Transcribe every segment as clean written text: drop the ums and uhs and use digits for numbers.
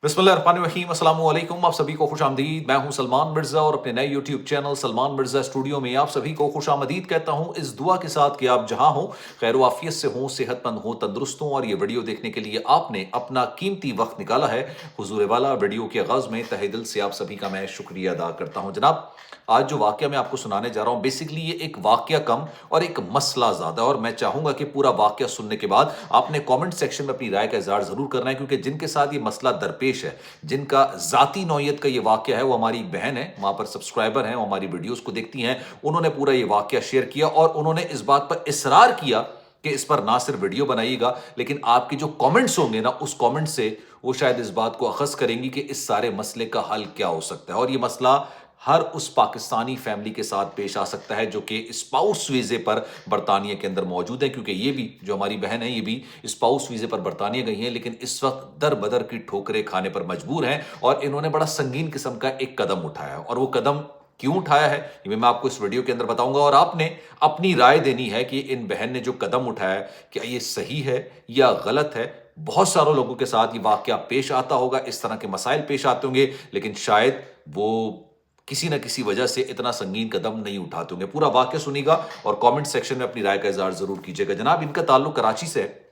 बिस्मिल्लाहिर्रहमानिर्रहीम, अस्सलाम वालेकुम। आप सभी को खुश आमदीद। मैं हूं सलमान मिर्ज़ा और अपने नए YouTube channel Salman Mirza studio में आप सभी को खुश आमदीद कहता हूं, इस दुआ के साथ कि आप जहां हों खैर वाफियत से हों, सेहतमंद हों, तंदुरुस्त हों। और ये वीडियो देखने के लिए आपने अपना कीमती वक्त निकाला है हुजूर वाला। वीडियो के आगाज़ में तहे दिल से आप सभी का मैं शुक्रिया अदा करता हूँ। जनाब, आज जो वाक़या मैं आपको सुनाने जा रहा हूँ, बेसिकली ये एक वाक़या कम और एक मसला ज़्यादा, और मैं चाहूँगा कि पूरा वाक़या सुनने के बाद आपने कमेंट सेक्शन में अपनी राय का इज़हार ज़रूर करना है, क्योंकि जिनके साथ ये मसला दरपेश है, जिनका ज़ाती नौइयत का ये वाक़या है, वो हमारी एक बहन है, वहाँ पर सब्सक्राइबर हैं, वो हमारी वीडियोज़ को देखती हैं। उन्होंने पूरा ये वाक़या शेयर किया और उन्होंने इस बात पर इसरार किया कि इस पर ना सिर्फ वीडियो बनाइएगा, लेकिन आपके जो कमेंट्स होंगे ना, उस कमेंट से वो शायद इस बात को अख़ज़ करेंगी कि इस सारे मसले का हल क्या हो सकता है। और ये मसला हर उस पाकिस्तानी फैमिली के साथ पेश आ सकता है जो कि स्पाउस वीज़े पर बरतानिया के अंदर मौजूद है, क्योंकि ये भी जो हमारी बहन है, ये भी स्पाउस वीज़े पर बरतानिया गई हैं, लेकिन इस वक्त दर बदर की ठोकरें खाने पर मजबूर हैं। और इन्होंने बड़ा संगीन किस्म का एक कदम उठाया है, और वो कदम क्यों उठाया है ये मैं आपको इस वीडियो के अंदर बताऊंगा। और आपने अपनी राय देनी है कि इन बहन ने जो कदम उठाया है, क्या ये सही है या गलत है। बहुत सारे लोगों के साथ ये वाकया पेश आता होगा, इस तरह के मसाइल पेश आते होंगे, लेकिन शायद वो किसी न किसी वजह से इतना संगीन कदम नहीं उठाते होंगे। पूरा वाकया सुनिएगा और कमेंट सेक्शन में अपनी राय का इजहार जरूर कीजिएगा। जनाब, इनका ताल्लुक कराची से है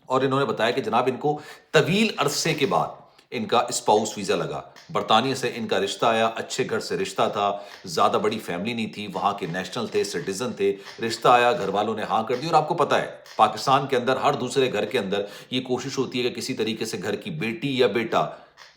और इन्होंने बताया कि जनाब इनको तवील अरसे के बाद इनका स्पाउस वीज़ा लगा। बरतानिया से इनका रिश्ता आया, अच्छे घर से रिश्ता था, ज़्यादा बड़ी फैमिली नहीं थी, वहाँ के नेशनल थे, सिटीज़न थे। रिश्ता आया, घर वालों ने हाँ कर दी। और आपको पता है, पाकिस्तान के अंदर हर दूसरे घर के अंदर ये कोशिश होती है कि किसी तरीके से घर की बेटी या बेटा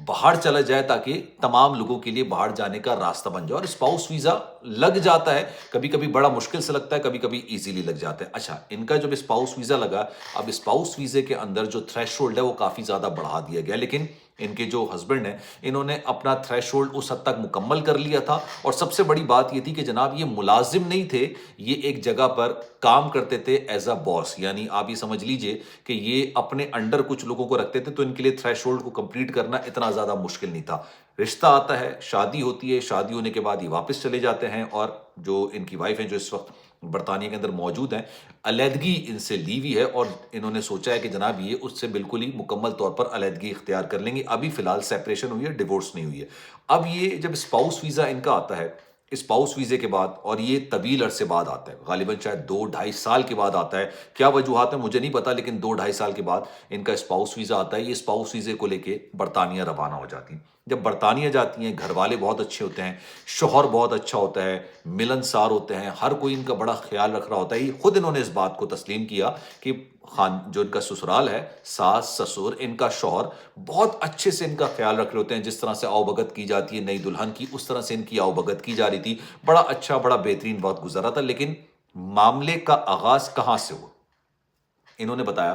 बाहर चला जाए, ताकि तमाम लोगों के लिए बाहर जाने का रास्ता बन जाए। और स्पाउस वीज़ा लग जाता है, कभी कभी बड़ा मुश्किल से लगता है, कभी कभी इजीली लग जाता है। अच्छा, इनका जब स्पाउस वीज़ा लगा, अब स्पाउस वीज़े के अंदर जो थ्रेशोल्ड है वो काफ़ी ज़्यादा बढ़ा दिया गया, लेकिन इनके जो हस्बैंड हैं, इन्होंने अपना थ्रेशोल्ड उस हद तक मुकम्मल कर लिया था। और सबसे बड़ी बात ये थी कि जनाब ये मुलाजिम नहीं थे, ये एक जगह पर काम करते थे एज अ बॉस। यानी आप ये समझ लीजिए कि ये अपने अंडर कुछ लोगों को रखते थे, तो इनके लिए थ्रेशोल्ड को कंप्लीट करना इतना ज़्यादा मुश्किल नहीं था। रिश्ता आता है, शादी होती है, शादी होने के बाद ये वापस चले जाते हैं। और जो इनकी वाइफ हैं, जो इस वक्त बरतानिया के अंदर मौजूद हैं, अलहदगी इनसे ली हुई है, और इन्होंने सोचा है कि जनाब ये उससे बिल्कुल ही मुकम्मल तौर पर अलहदगी इख्तियार कर लेंगे। अभी फिलहाल सेपरेशन हुई है, डिवोर्स नहीं हुई है। अब ये जब स्पाउस वीज़ा इनका आता है, स्पाउस वीज़े के बाद, और ये तवील अरसे बाद आता है, गालिबन शायद 2-2.5 साल के बाद आता है। क्या वजूहात है मुझे नहीं पता, लेकिन 2-2.5 साल के बाद इनका स्पाउस वीज़ा आता है। ये स्पाउस वीज़े को लेके बरतानिया रवाना हो जाती हैं। जब बरतानिया जाती हैं, घर वाले बहुत अच्छे होते हैं, शौहर बहुत अच्छा होता है, मिलनसार होते हैं, हर कोई इनका बड़ा ख्याल रख रहा होता है। खुद इन्होंने इस बात को तस्लीम किया कि खान जो इनका ससुराल है, सास ससुर, इनका शौहर बहुत अच्छे से इनका ख्याल रख रहे होते हैं। जिस तरह से आवभगत की जाती है नई दुल्हन की, उस तरह से इनकी आवभगत की जा रही थी। बड़ा अच्छा, बड़ा बेहतरीन वक्त गुजरा था। लेकिन मामले का आगाज कहाँ से हुआ? इन्होंने बताया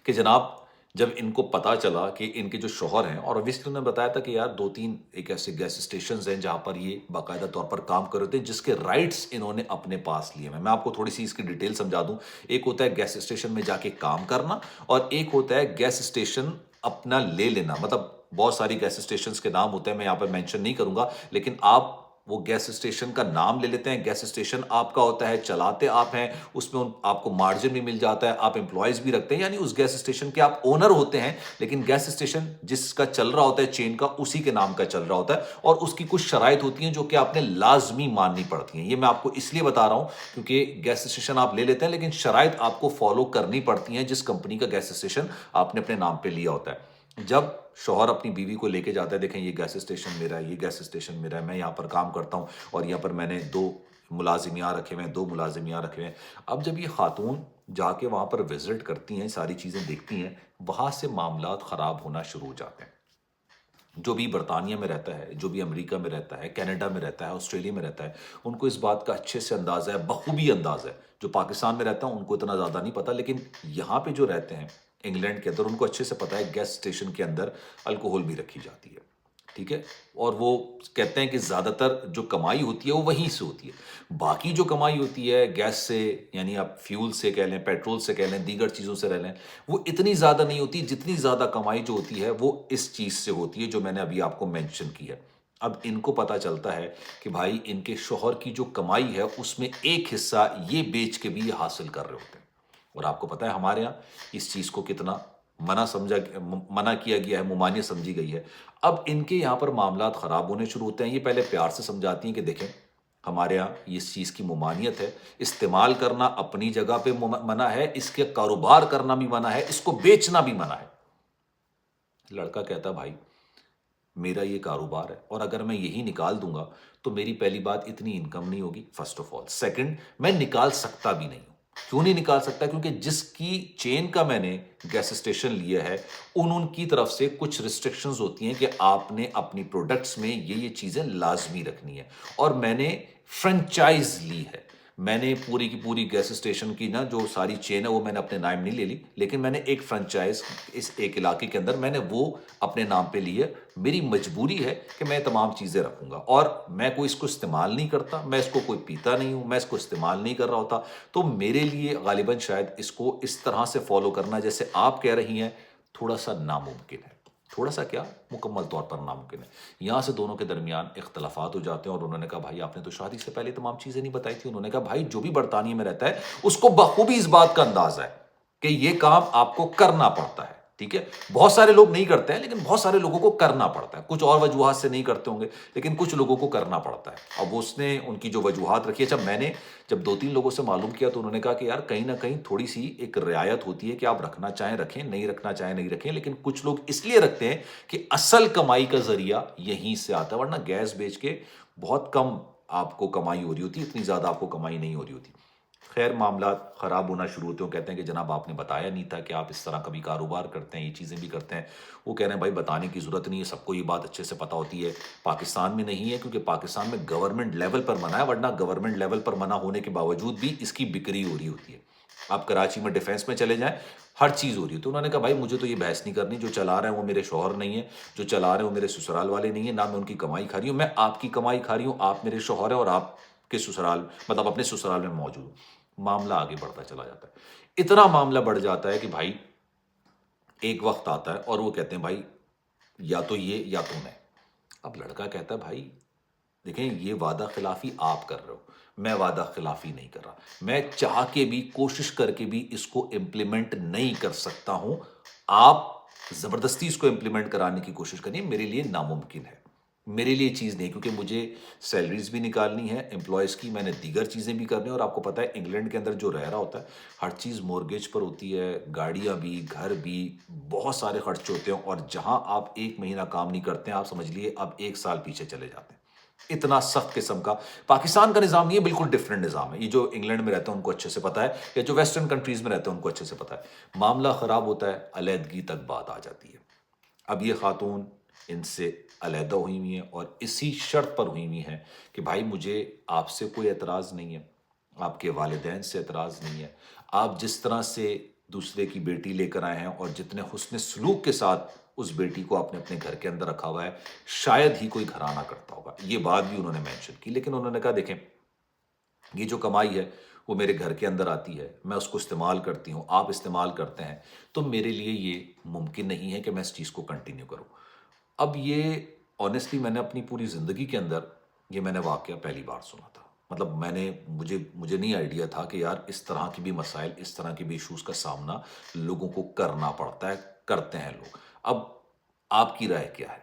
कि जनाब जब इनको पता चला कि इनके जो शौहर हैं, और ऑब्वियसली उन्होंने बताया था कि यार 2-3 एक ऐसे गैस स्टेशन हैं जहां पर ये बाकायदा तौर पर काम कर रहे थे, जिसके राइट्स इन्होंने अपने पास लिए हैं। मैं आपको थोड़ी सी इसकी डिटेल समझा दूं। एक होता है गैस स्टेशन में जाके काम करना, और एक होता है गैस स्टेशन अपना ले लेना। मतलब बहुत सारी गैस स्टेशन के नाम होते हैं, मैं यहाँ पर मैंशन नहीं करूंगा, लेकिन आप वो गैस स्टेशन का नाम ले लेते हैं। गैस स्टेशन आपका होता है, चलाते आप हैं, उसमें आपको मार्जिन भी मिल जाता है, आप एम्प्लॉयज़ भी रखते हैं, यानी उस गैस स्टेशन के आप ओनर होते हैं। लेकिन गैस स्टेशन जिसका चल रहा होता है चेन का, उसी के नाम का चल रहा होता है, और उसकी कुछ शराइत होती हैं जो कि आपने लाजमी माननी पड़ती हैं। ये मैं आपको इसलिए बता रहा हूं क्योंकि गैस स्टेशन आप ले लेते हैं, लेकिन शराइत आपको फॉलो करनी पड़ती हैं जिस कंपनी का गैस स्टेशन आपने अपने नाम पर लिया होता है। जब शौहर अपनी बीवी को लेके जाता है, देखें ये गैस स्टेशन मेरा है, ये गैस स्टेशन मेरा है, मैं यहाँ पर काम करता हूँ, और यहाँ पर मैंने 2 मुलाजिम यहाँ रखे हुए हैं, 2 मुलाजिम यहाँ रखे हुए हैं। अब जब ये खातून जाके वहाँ पर विजिट करती हैं, सारी चीज़ें देखती हैं, वहाँ से मामलात ख़राब होना शुरू हो जाते हैं। जो भी बरतानिया में रहता है, जो भी अमेरिका में रहता है, कनाडा में रहता है, ऑस्ट्रेलिया में रहता है, उनको इस बात का अच्छे से अंदाज़ा है, बखूबी अंदाज़ा है। जो पाकिस्तान में रहता है उनको इतना ज़्यादा नहीं पता, लेकिन यहाँ पे जो रहते हैं इंग्लैंड के अंदर, उनको अच्छे से पता है गैस स्टेशन के अंदर अल्कोहल भी रखी जाती है। ठीक है? और वो कहते हैं कि ज़्यादातर जो कमाई होती है वो वहीं से होती है। बाकी जो कमाई होती है गैस से, यानी आप फ्यूल से कह लें, पेट्रोल से कह लें, दीगर चीज़ों से रह लें, वो इतनी ज़्यादा नहीं होती। जितनी ज़्यादा कमाई जो होती है वो इस चीज़ से होती है जो मैंने अभी आपको मेंशन की है। अब इनको पता चलता है कि भाई इनके शौहर की जो कमाई है उसमें एक हिस्सा ये बेच के भी ये हासिल कर रहे होते हैं। और आपको पता है हमारे यहाँ इस चीज़ को कितना منع کیا گیا ہے، ممانعت سمجھی گئی ہے۔ اب ان کے یہاں پر معاملات خراب ہونے شروع ہوتے ہیں۔ یہ پہلے پیار سے سمجھاتی ہیں کہ دیکھیں ہمارے یہاں اس چیز کی ممانعت ہے، استعمال کرنا اپنی جگہ پہ منع ہے، اس کے کاروبار کرنا بھی منع ہے، اس کو بیچنا بھی منع ہے۔ لڑکا کہتا بھائی میرا یہ کاروبار ہے اور اگر میں یہی نکال دوں گا تو میری پہلی بات اتنی انکم نہیں ہوگی، فرسٹ آف آل۔ سیکنڈ، میں نکال سکتا بھی نہیں ہوں۔ کیوں نہیں نکال سکتا؟ کیونکہ جس کی چین کا میں نے گیس اسٹیشن لیا ہے ان کی طرف سے کچھ ریسٹرکشنز ہوتی ہیں کہ آپ نے اپنی پروڈکٹس میں یہ چیزیں لازمی رکھنی ہے، اور میں نے فرنچائز لی ہے۔ میں نے پوری کی پوری گیس اسٹیشن کی جو ساری چین ہے وہ میں نے اپنے نام نہیں لے لی، لیکن میں نے ایک فرنچائز اس ایک علاقے کے اندر میں نے وہ اپنے نام پہ لی ہے۔ میری مجبوری ہے کہ میں تمام چیزیں رکھوں گا، اور میں کوئی اس کو استعمال نہیں کرتا، میں اس کو کوئی پیتا نہیں ہوں، میں اس کو استعمال نہیں کر رہا ہوتا، تو میرے لیے غالباً شاید اس کو اس طرح سے فالو کرنا جیسے آپ کہہ رہی ہیں تھوڑا سا ناممکن ہے۔ تھوڑا سا کیا، مکمل طور پر ناممکن ہے۔ یہاں سے دونوں کے درمیان اختلافات ہو جاتے ہیں، اور انہوں نے کہا بھائی آپ نے تو شادی سے پہلے تمام چیزیں نہیں بتائی تھی۔ انہوں نے کہا بھائی جو بھی برطانیہ میں رہتا ہے اس کو بخوبی اس بات کا اندازہ ہے کہ یہ کام آپ کو کرنا پڑتا ہے، ٹھیک ہے؟ بہت سارے لوگ نہیں کرتے ہیں، لیکن بہت سارے لوگوں کو کرنا پڑتا ہے۔ کچھ اور وجوہات سے نہیں کرتے ہوں گے، لیکن کچھ لوگوں کو کرنا پڑتا ہے۔ اب اس نے ان کی جو وجوہات رکھی ہے، جب میں نے جب 2-3 لوگوں سے معلوم کیا تو انہوں نے کہا کہ یار کہیں نہ کہیں تھوڑی سی ایک رعایت ہوتی ہے کہ آپ رکھنا چاہیں رکھیں، نہیں رکھنا چاہیں نہیں رکھیں، لیکن کچھ لوگ اس لیے رکھتے ہیں کہ اصل کمائی کا ذریعہ یہیں سے آتا ہے، ورنہ گیس بیچ کے بہت کم آپ کو کمائی ہو رہی ہوتی، اتنی زیادہ آپ کو کمائی نہیں ہو رہی ہوتی۔ خیر معاملات خراب ہونا شروع ہوتے ہیں، کہتے ہیں کہ جناب آپ نے بتایا نہیں تھا کہ آپ اس طرح کا بھی کاروبار کرتے ہیں، یہ چیزیں بھی کرتے ہیں۔ وہ کہہ رہے ہیں بھائی بتانے کی ضرورت نہیں ہے، سب کو یہ بات اچھے سے پتہ ہوتی ہے۔ پاکستان میں نہیں ہے کیونکہ پاکستان میں گورنمنٹ لیول پر منع ہے، ورنہ گورنمنٹ لیول پر منع ہونے کے باوجود بھی اس کی بکری ہو رہی ہوتی ہے۔ آپ کراچی میں ڈیفینس میں چلے جائیں، ہر چیز ہو رہی ہے۔ تو انہوں نے کہا بھائی مجھے تو یہ بحث نہیں کرنی، جو چلا رہے ہیں وہ میرے شوہر نہیں ہے، جو چلا رہے ہیں وہ میرے سسرال والے نہیں ہیں، نہ میں ان کی کمائی کھا رہی ہوں، میں آپ کی کمائی کھا رہی ہوں، آپ میرے شوہر ہیں اور آپ کے سسرال مطلب اپنے سسرال میں موجود ہوں۔ معاملہ آگے بڑھتا چلا جاتا ہے، اتنا معاملہ بڑھ جاتا ہے کہ بھائی ایک وقت آتا ہے اور وہ کہتے ہیں بھائی یا تو یہ یا تو میں۔ اب لڑکا کہتا ہے بھائی دیکھیں یہ وعدہ خلافی آپ کر رہے ہو، میں وعدہ خلافی نہیں کر رہا، میں چاہ کے بھی کوشش کر کے بھی اس کو امپلیمنٹ نہیں کر سکتا ہوں، آپ زبردستی اس کو امپلیمنٹ کرانے کی کوشش کریں، میرے لیے ناممکن ہے، میرے لیے چیز نہیں، کیونکہ مجھے سیلریز بھی نکالنی ہے امپلائز کی، میں نے دیگر چیزیں بھی کرنی ہیں، اور آپ کو پتہ ہے انگلینڈ کے اندر جو رہ رہا ہوتا ہے ہر چیز مورگیج پر ہوتی ہے، گاڑیاں بھی، گھر بھی، بہت سارے خرچ ہوتے ہیں، اور جہاں آپ ایک مہینہ کام نہیں کرتے ہیں آپ سمجھ لیے اب 1 سال پیچھے چلے جاتے ہیں۔ اتنا سخت قسم کا پاکستان کا نظام نہیں ہے، بالکل ڈیفرنٹ نظام ہے۔ یہ جو انگلینڈ میں رہتے ہیں ان کو اچھے سے پتا ہے، یا جو ویسٹرن کنٹریز میں رہتے ہیں ان کو اچھے سے پتا ہے۔ معاملہ خراب ہوتا ہے، علیحدگی تک بات آ جاتی ہے۔ اب یہ خاتون ان سے علیحدہ ہوئی ہوئی ہیں، اور اسی شرط پر ہوئی ہوئی ہیں کہ بھائی مجھے آپ سے کوئی اعتراض نہیں ہے، آپ کے والدین سے اعتراض نہیں ہے، آپ جس طرح سے دوسرے کی بیٹی لے کر آئے ہیں اور جتنے حسن سلوک کے ساتھ اس بیٹی کو آپ نے اپنے گھر کے اندر رکھا ہوا ہے شاید ہی کوئی گھرانہ کرتا ہوگا، یہ بات بھی انہوں نے مینشن کی۔ لیکن انہوں نے کہا دیکھیں یہ جو کمائی ہے وہ میرے گھر کے اندر آتی ہے، میں اس کو استعمال کرتی ہوں، آپ استعمال کرتے ہیں، تو میرے لیے یہ ممکن نہیں ہے کہ میں اس چیز کو کنٹینیو کروں۔ اب یہ آنیسٹلی میں نے اپنی پوری زندگی کے اندر یہ میں نے واقعہ پہلی بار سنا تھا، مطلب مجھے نہیں آئیڈیا تھا کہ یار اس طرح کی بھی مسائل، اس طرح کی بھی ایشوز کا سامنا لوگوں کو کرنا پڑتا ہے، کرتے ہیں لوگ۔ اب آپ کی رائے کیا ہے؟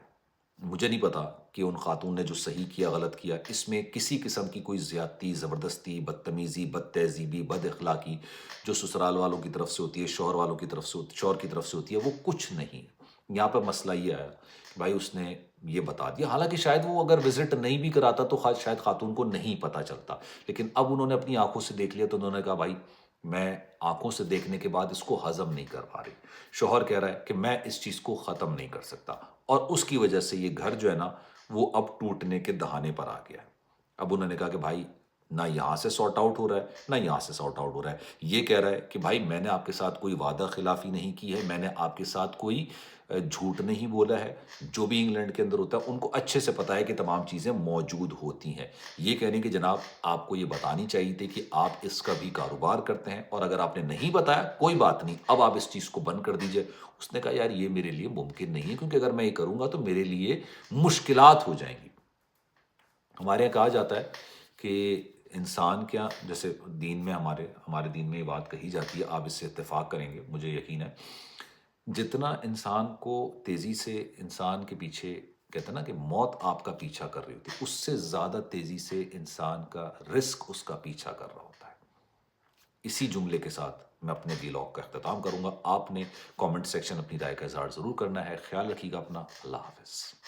مجھے نہیں پتا کہ ان خاتون نے جو صحیح کیا غلط کیا، اس میں کسی قسم کی کوئی زیادتی، زبردستی، بدتمیزی، بد تہذیبی، بد اخلاقی جو سسرال والوں کی طرف سے ہوتی ہے، شوہر والوں کی طرف سے، شوہر کی طرف سے ہوتی ہے، وہ کچھ نہیں۔ یہاں پہ مسئلہ یہ آیا کہ بھائی اس نے یہ بتا دیا، حالانکہ شاید وہ اگر وزٹ نہیں بھی کراتا تو شاید خاتون کو نہیں پتا چلتا، لیکن اب انہوں نے اپنی آنکھوں سے دیکھ لیا تو انہوں نے کہا بھائی میں آنکھوں سے دیکھنے کے بعد اس کو ہضم نہیں کر پا رہی۔ شوہر کہہ رہا ہے کہ میں اس چیز کو ختم نہیں کر سکتا، اور اس کی وجہ سے یہ گھر جو ہے نا وہ اب ٹوٹنے کے دہانے پر آ گیا ہے۔ اب انہوں نے کہا کہ بھائی نہ یہاں سے سارٹ آؤٹ ہو رہا ہے، نہ یہاں سے سارٹ آؤٹ ہو رہا ہے۔ یہ کہہ رہا ہے کہ بھائی میں نے آپ کے ساتھ کوئی وعدہ خلافی نہیں کی ہے، میں نے آپ کے ساتھ کوئی جھوٹ نہیں بولا ہے۔ جو بھی انگلینڈ کے اندر ہوتا ہے ان کو اچھے سے پتا ہے کہ تمام چیزیں موجود ہوتی ہیں۔ یہ کہنے کہ جناب آپ کو یہ بتانی چاہیے تھی کہ آپ اس کا بھی کاروبار کرتے ہیں، اور اگر آپ نے نہیں بتایا کوئی بات نہیں، اب آپ اس چیز کو بند کر دیجئے۔ اس نے کہا یار یہ میرے لیے ممکن نہیں ہے، کیونکہ اگر میں یہ کروں گا تو میرے لیے مشکلات ہو جائیں گی۔ ہمارے یہاں کہا جاتا ہے کہ انسان کیا، جیسے دین میں ہمارے دین میں یہ بات کہی جاتی ہے، آپ اس سے اتفاق کریں گے مجھے یقین ہے، جتنا انسان کو تیزی سے انسان کے پیچھے کہتے ہیں نا کہ موت آپ کا پیچھا کر رہی ہوتی ہے، اس سے زیادہ تیزی سے انسان کا رزق اس کا پیچھا کر رہا ہوتا ہے۔ اسی جملے کے ساتھ میں اپنے ویلاگ کا اختتام کروں گا۔ آپ نے کامنٹ سیکشن اپنی رائے کا اظہار ضرور کرنا ہے۔ خیال رکھیے گا اپنا۔ اللہ حافظ۔